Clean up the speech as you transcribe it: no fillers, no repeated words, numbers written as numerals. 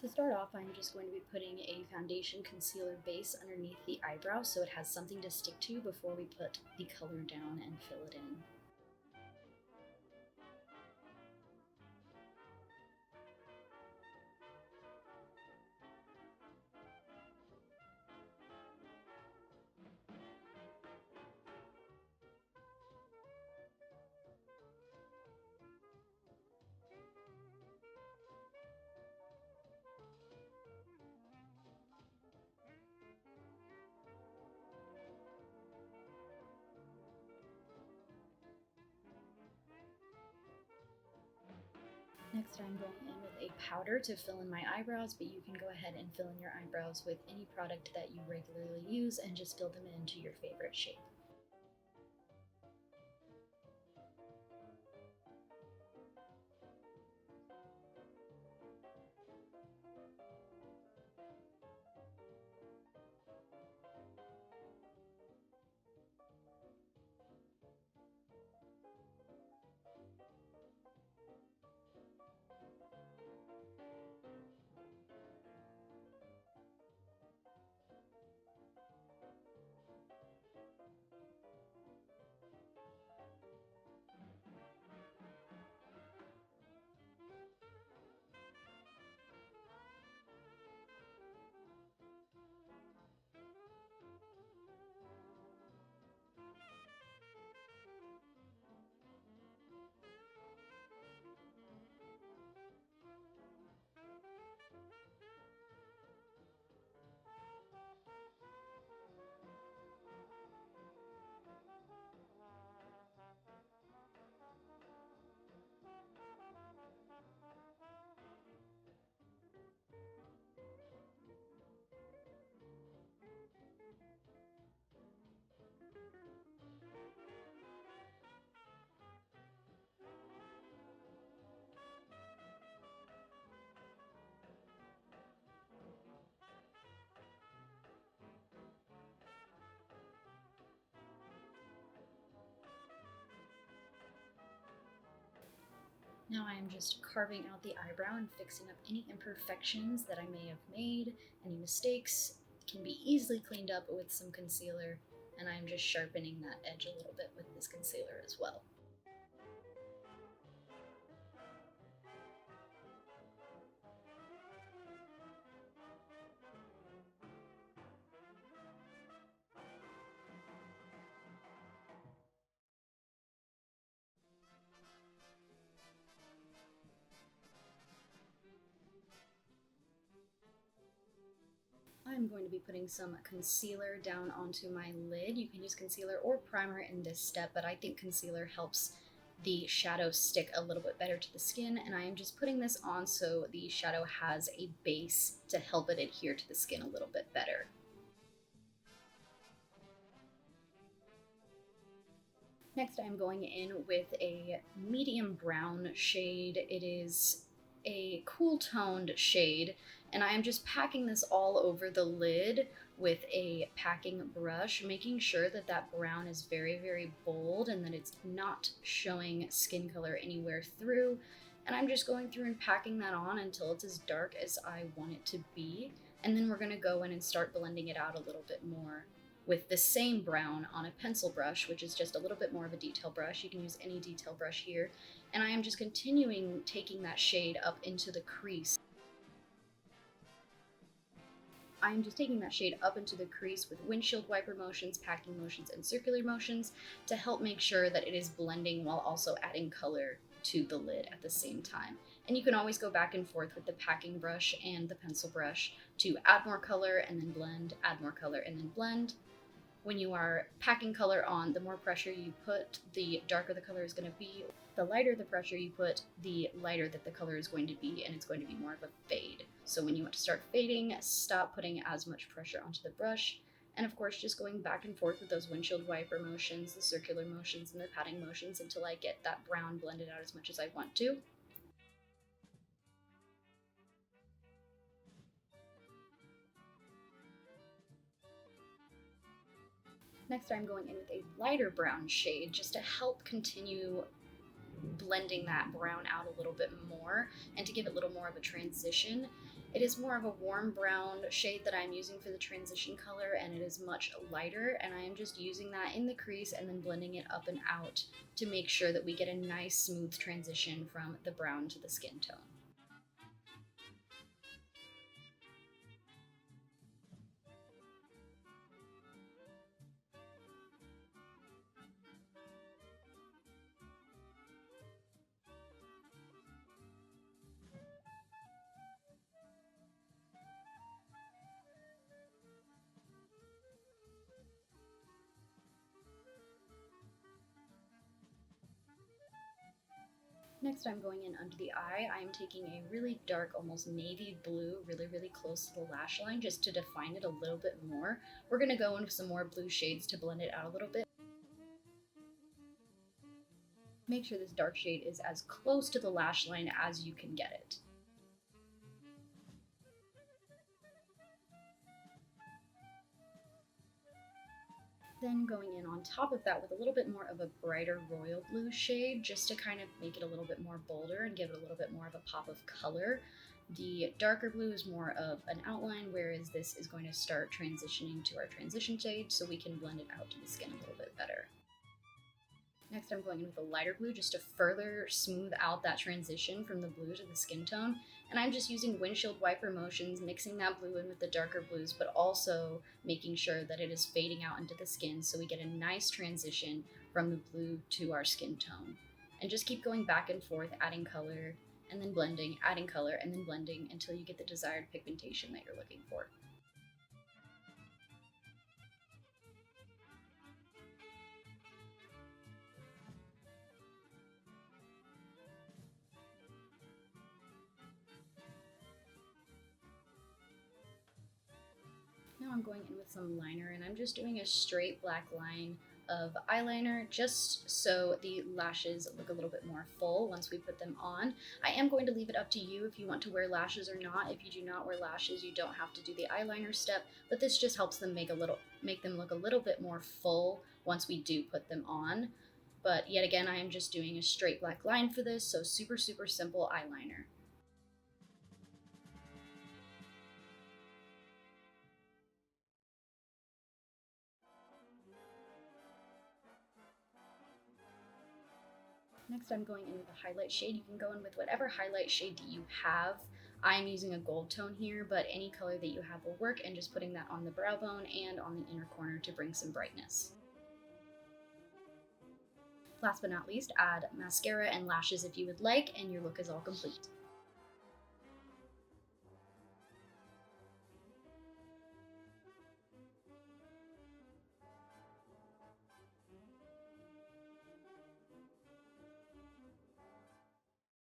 To start off, I'm just going to be putting a foundation concealer base underneath the eyebrow so it has something to stick to before we put the color down and fill it in. Next, I'm going in with a powder to fill in my eyebrows, but you can go ahead and fill in your eyebrows with any product that you regularly use and just fill them into your favorite shape. Now I am just carving out the eyebrow and fixing up any imperfections that I may have made. Any mistakes can be easily cleaned up with some concealer, and I'm just sharpening that edge a little bit with this concealer as well. I'm going to be putting some concealer down onto my lid. You can use concealer or primer in this step, but I think concealer helps the shadow stick a little bit better to the skin, and I am just putting this on so the shadow has a base to help it adhere to the skin a little bit better. Next, I'm going in with a medium brown shade. It is a cool toned shade, and I am just packing this all over the lid with a packing brush, making sure that that brown is very, very bold and that it's not showing skin color anywhere through. And I'm just going through and packing that on until it's as dark as I want it to be. And then we're gonna go in and start blending it out a little bit more with the same brown on a pencil brush, which is just a little bit more of a detail brush. You can use any detail brush here. And I am just continuing taking that shade up into the crease. I'm just taking that shade up into the crease with windshield wiper motions, packing motions, and circular motions to help make sure that it is blending while also adding color to the lid at the same time. And you can always go back and forth with the packing brush and the pencil brush to add more color and then blend, add more color and then blend. When you are packing color on, the more pressure you put, the darker the color is going to be. The lighter the pressure you put, the lighter that the color is going to be, and it's going to be more of a fade. So when you want to start fading, stop putting as much pressure onto the brush. And of course, just going back and forth with those windshield wiper motions, the circular motions, and the patting motions until I get that brown blended out as much as I want to. Next, I'm going in with a lighter brown shade just to help continue blending that brown out a little bit more and to give it a little more of a transition. It is more of a warm brown shade that I'm using for the transition color, and it is much lighter, and I am just using that in the crease and then blending it up and out to make sure that we get a nice smooth transition from the brown to the skin tone. Next, I'm going in under the eye. I'm taking a really dark, almost navy blue, really close to the lash line just to define it a little bit more. We're going to go in with some more blue shades to blend it out a little bit. Make sure this dark shade is as close to the lash line as you can get it. Then going in on top of that with a little bit more of a brighter royal blue shade just to kind of make it a little bit more bolder and give it a little bit more of a pop of color. The darker blue is more of an outline, whereas this is going to start transitioning to our transition shade so we can blend it out to the skin a little bit better. Next, I'm going in with a lighter blue just to further smooth out that transition from the blue to the skin tone. And I'm just using windshield wiper motions, mixing that blue in with the darker blues, but also making sure that it is fading out into the skin so we get a nice transition from the blue to our skin tone. And just keep going back and forth, adding color, and then blending, adding color, and then blending until you get the desired pigmentation that you're looking for. Now I'm going in with some liner, and I'm just doing a straight black line of eyeliner just so the lashes look a little bit more full once we put them on. I am going to leave it up to you if you want to wear lashes or not. If you do not wear lashes, you don't have to do the eyeliner step, but this just helps them make them look a little bit more full once we do put them on. But yet again, I am just doing a straight black line for this, so super simple eyeliner. Next, I'm going in with a highlight shade. You can go in with whatever highlight shade that you have. I'm using a gold tone here, but any color that you have will work, and just putting that on the brow bone and on the inner corner to bring some brightness. Last but not least, add mascara and lashes if you would like, and your look is all complete.